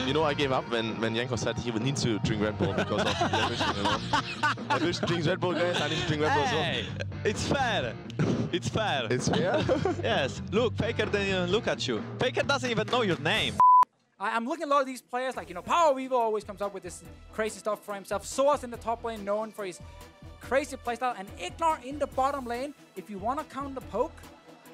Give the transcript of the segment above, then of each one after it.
You know, I gave up when Janko said he would need to drink Red Bull because of the ambition, you know. Ambition drinks Red Bull, guys. I need to drink Red Bull as well. Hey, it's fair. It's fair. It's fair? Yes. Look, Faker didn't even look at you. Faker doesn't even know your name. I'm looking at a lot of these players, like, you know, Power of Evil always comes up with this crazy stuff for himself. Soaz in the top lane, known for his crazy playstyle, and Ignar in the bottom lane. If you want to counter poke,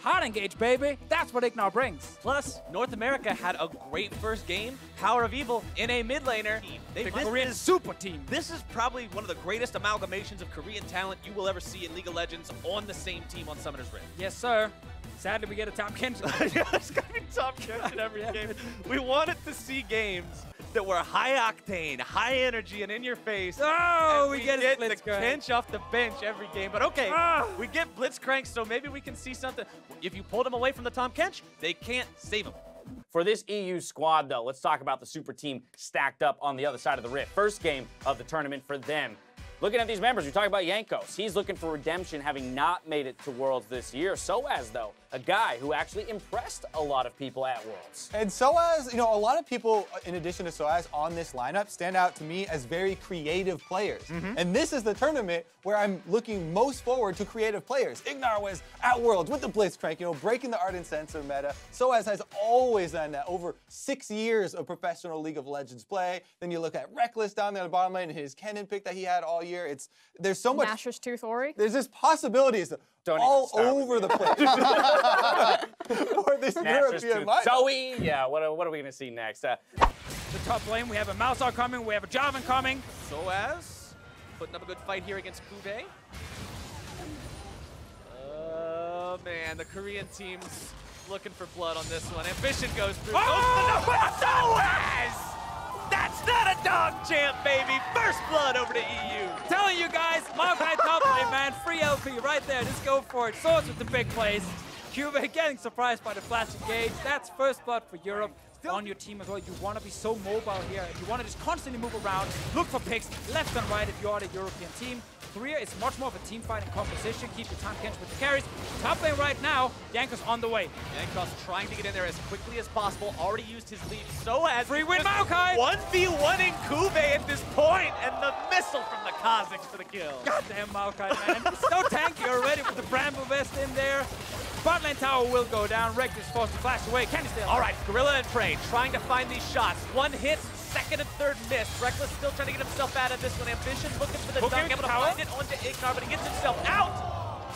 hard engage, baby. That's what Ignar brings. Plus, North America had a great first game. Power of Evil in a mid laner. The Korean super team. This is probably one of the greatest amalgamations of Korean talent you will ever see in League of Legends on the same team on Summoner's Rift. Yes, sir. Sadly, we get a Tahm Kench. Yeah, there's gonna be Tahm Kench in every game. We wanted to see games that were high octane, high energy, and in your face. Oh, and we get a the Blitzcrank. Kench off the bench every game. But okay, we get Blitzcrank, so maybe we can see something. If you pulled him away from the Tahm Kench, they can't save him. For this EU squad, though, let's talk about the super team stacked up on the other side of the Rift. First game of the tournament for them. Looking at these members, we talk about Jankos. He's looking for redemption, having not made it to Worlds this year. Soaz, though, a guy who actually impressed a lot of people at Worlds. And Soaz, you know, a lot of people, in addition to Soaz, on this lineup stand out to me as very creative players. And this is the tournament where I'm looking most forward to creative players. Ignar was at Worlds with the Blitzcrank, you know, breaking the Ardent Censer meta. Soaz has always done that. Over 6 years of professional League of Legends play. Then you look at Reckless down there at the bottom lane and his Kennen pick that he had all year. There's so much. Nashor's Tooth Ori. There's just possibilities all over the place. For this European lineup. Zoe, yeah, what are we going to see next? The top lane, we have a Malzahar coming, we have a Jarvan coming. Soaz putting up a good fight here against Kube. Oh man, the Korean team's looking for blood on this one. Ambition goes through. Soaz! That's not a dog champ, baby! First blood over to EU. Telling you guys, Maokai top lane, man. Free LP right there. Just go for it. Soaz with the big plays. Cube getting surprised by the flash engage. That's first blood for Europe. On your team as well, you want to be so mobile here. You want to just constantly move around, look for picks left and right if you are the European team. Korea is much more of a team fighting composition. Keep your Tahm Kench with the carries. Top lane right now, Jankos on the way. Jankos trying to get in there as quickly as possible. Already used his lead. Soaz free win Maokai. 1v1ing Kube at this point, and the missile from the Kazakhs for the kill. Goddamn Maokai, man. He's so tanky already with the Bramble Vest in there. Bot lane tower will go down. Rekt is forced to flash away. Can he stay alive? All right, Gorilla and Prey trying to find these shots. One hit, second and third miss. Reckless still trying to get himself out of this one. Ambition looking for the dunk, able to find it onto Ignar, but he gets himself out.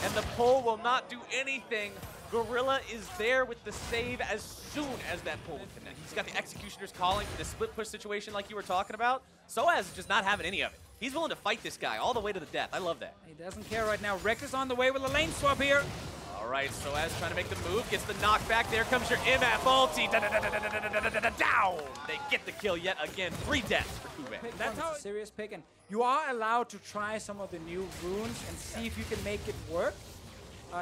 And the pull will not do anything. Gorilla is there with the save as soon as that pull will connect. He's got the Executioner's calling for the split push situation like you were talking about. Soaz is just not having any of it. He's willing to fight this guy all the way to the death. I love that. He doesn't care right now. Rekt is on the way with a lane swap here. All right, Soaz trying to make the move, gets the knockback. There comes your MF ulti. Down. They get the kill yet again. 3 deaths for Kube. That's how serious pick, and you are allowed to try some of the new runes and see if you can make it work.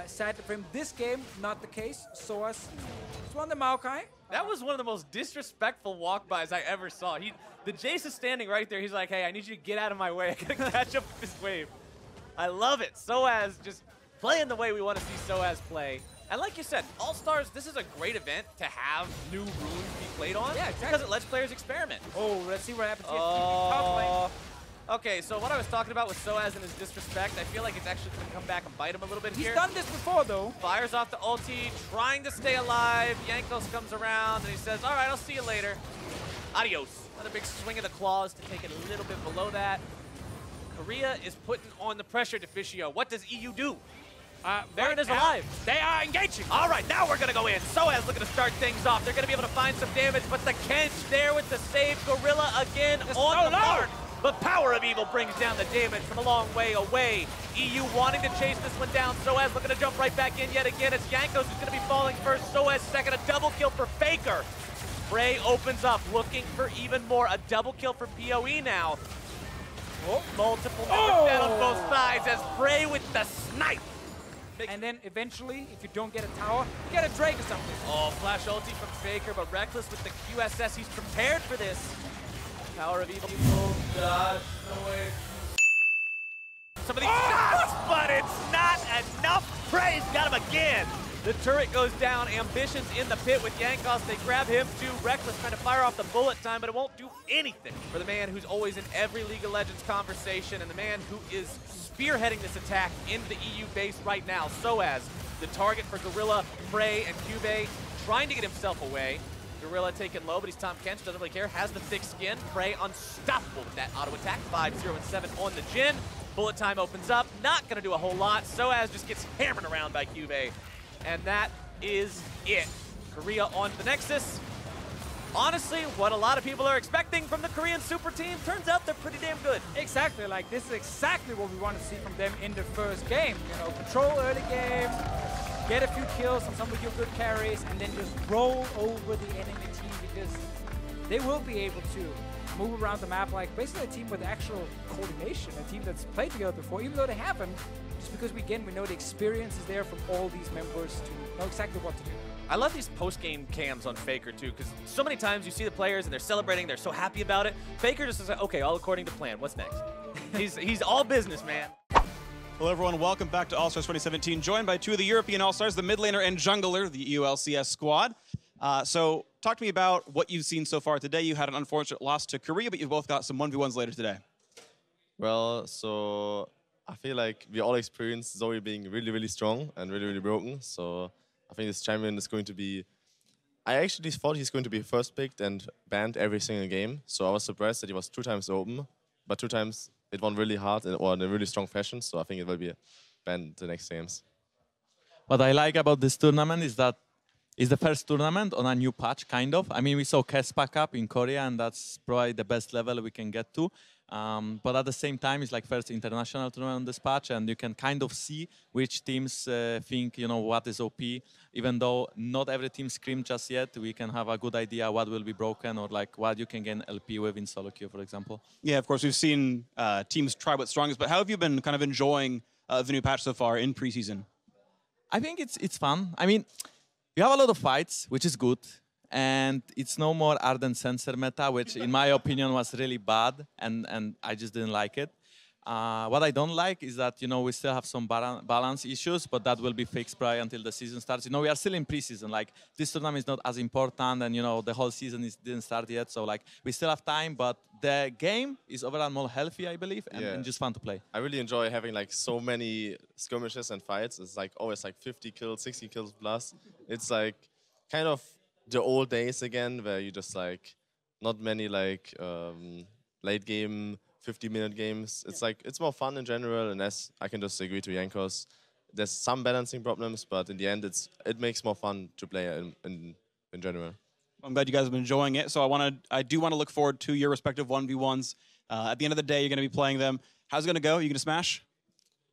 Sadly for him, this game, not the case. Soaz won the Maokai. That was one of the most disrespectful walk-bys I ever saw. The Jace is standing right there. He's like, hey, I need you to get out of my way. I gotta catch up with this wave. I love it. Soaz just playing the way we want to see Soaz play. And like you said, All-Stars, this is a great event to have new runes be played on. Yeah, exactly. Because it lets players experiment. Oh, let's see what happens here. Okay, so what I was talking about with Soaz and his disrespect, I feel like it's actually going to come back and bite him a little bit here. He's done this before, though. Fires off the ulti, trying to stay alive. Jankos comes around, and he says, all right, I'll see you later. Adios. Another big swing of the claws to take it a little bit below that. Korea is putting on the pressure to Fischio. What does EU do? Baron is alive. They are engaging. All right, now we're going to go in. Soaz looking to start things off. They're going to be able to find some damage, but the Kench there with the save. Gorilla again on the mark. But Power of Evil brings down the damage from a long way away. EU wanting to chase this one down. Soaz looking to jump right back in yet again. It's Jankos who's going to be falling first. Soaz second. A double kill for Faker. Frey opens up, looking for even more. A double kill for PoE now. Oh, multiple members down on both sides as Frey with the snipe. And then eventually, if you don't get a tower, you get a Drake or something. Oh, flash ulti from Faker, but Reckless with the QSS. He's prepared for this. Power of Evil. Some of these shots, but it's not enough. Prey's got him again. The turret goes down. Ambitions in the pit with Jankos. They grab him too. Rekkles trying to fire off the bullet time, but it won't do anything for the man who's always in every League of Legends conversation and the man who is spearheading this attack into the EU base right now. Soaz, the target for Gorilla, Prey, and Cube, trying to get himself away. Gorilla taken low, but he's Tahm Kench, doesn't really care, has the thick skin. Prey unstoppable with that auto attack. 5-0 and 7 on the Jhin. Bullet time opens up, not gonna do a whole lot. Soaz just gets hammered around by Cube. And that is it. Korea on the Nexus. Honestly, what a lot of people are expecting from the Korean super team, turns out they're pretty damn good. Exactly, like this is exactly what we want to see from them in the first game. You know, control early game, get a few kills on some of your good carries, and then just roll over the enemy team because they will be able to move around the map like basically a team with actual coordination, a team that's played together before, even though they haven't, just because we know the experience is there from all these members to know exactly what to do. I love these post-game cams on Faker too, because so many times you see the players and they're celebrating, they're so happy about it. Faker just is like, okay, all according to plan, what's next? he's all business, man. Hello everyone, welcome back to All-Stars 2017, joined by two of the European All-Stars, the mid laner and jungler, the EULCS squad. So talk to me about what you've seen so far today. You had an unfortunate loss to Korea, but you've both got some 1v1s later today. Well, so I feel like we all experienced Zoe being really, really strong and really, really broken. So I think this champion is going to be... I actually thought he's going to be first picked and banned every single game. So I was surprised that he was 2 times open, but 2 times it won really hard or in a really strong fashion. So I think it will be banned the next games. What I like about this tournament is that it's the first tournament on a new patch, kind of. I mean, we saw Kespa Cup in Korea, and that's probably the best level we can get to. But at the same time, it's like first international tournament on this patch, and you can kind of see which teams think, you know, what is OP. Even though not every team screamed just yet, we can have a good idea what will be broken or like what you can gain LP with in solo queue, for example. Yeah, of course, we've seen teams try what's strongest, but how have you been kind of enjoying the new patch so far in preseason? I think it's fun. I mean, you have a lot of fights, which is good. And it's no more Ardent Sensor meta, which in my opinion was really bad, and I just didn't like it. What I don't like is that, you know, we still have some balance issues, but that will be fixed probably until the season starts. You know, we are still in preseason. Like, this tournament is not as important, and, you know, the whole season didn't start yet. So, like, we still have time, but the game is overall more healthy, I believe, and just fun to play. I really enjoy having, like, so many skirmishes and fights. It's, like, always, like, 50 kills, 60 kills plus. It's, like, kind of the old days again, where you just, like, not many, like, late game 50-minute games. It's like, it's more fun in general, and as I can just agree to Jankos, there's some balancing problems, but in the end, it makes more fun to play in general. I'm glad you guys have been enjoying it. So I do want to look forward to your respective 1v1s. At the end of the day, you're going to be playing them. How's it going to go? Are you going to smash?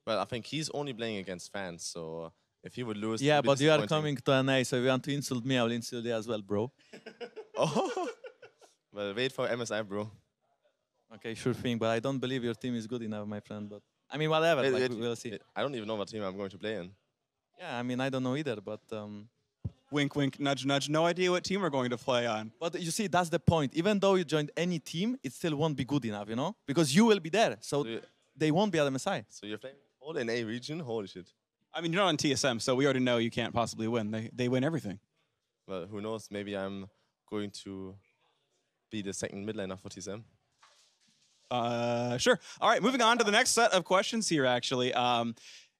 Well, I think he's only playing against fans, so if he would lose... Yeah, but you are coming to NA, so if you want to insult me, I will insult you as well, bro. Oh, well, wait for MSI, bro. Okay, sure thing, but I don't believe your team is good enough, my friend. But I mean, whatever, like, we'll see. I don't even know what team I'm going to play in. Yeah, I mean, I don't know either, but... Wink, wink, nudge, nudge. No idea what team we're going to play on. But you see, that's the point. Even though you joined any team, it still won't be good enough, you know? Because you will be there, so they won't be at MSI. So you're playing all in A region? Holy shit. I mean, you're not on TSM, so we already know you can't possibly win. They win everything. Well, who knows? Maybe I'm going to be the second mid laner for TSM. Sure. All right, moving on to the next set of questions here, actually.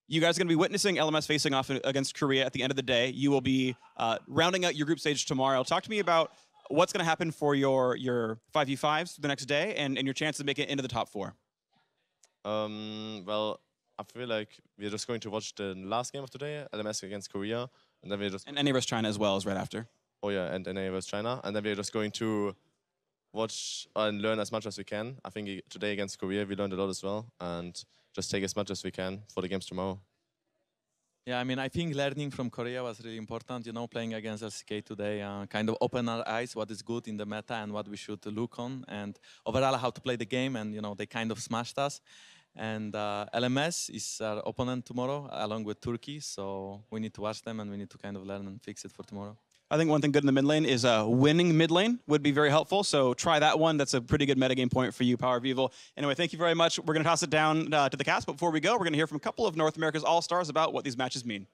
You guys are going to be witnessing LMS facing off against Korea at the end of the day. You will be rounding out your group stage tomorrow. Talk to me about what's going to happen for your 5v5s the next day and your chance to make it into the top 4. Well, I feel like we're just going to watch the last game of today, LMS against Korea, and then we're just... And NA vs China as well as right after. Oh yeah, and NA vs China. And then we're just going to watch and learn as much as we can. I think today against Korea we learned a lot as well, and just take as much as we can for the games tomorrow. Yeah, I mean, I think learning from Korea was really important. You know, playing against LCK today kind of opened our eyes what is good in the meta and what we should look on, and overall how to play the game. And, you know, they kind of smashed us. And LMS is our opponent tomorrow, along with Turkey. So we need to watch them, and we need to kind of learn and fix it for tomorrow. I think one thing good in the mid lane is winning mid lane would be very helpful. So try that one. That's a pretty good metagame point for you, Power of Evil. Anyway, thank you very much. We're going to toss it down to the cast. But before we go, we're going to hear from a couple of North America's All-Stars about what these matches mean.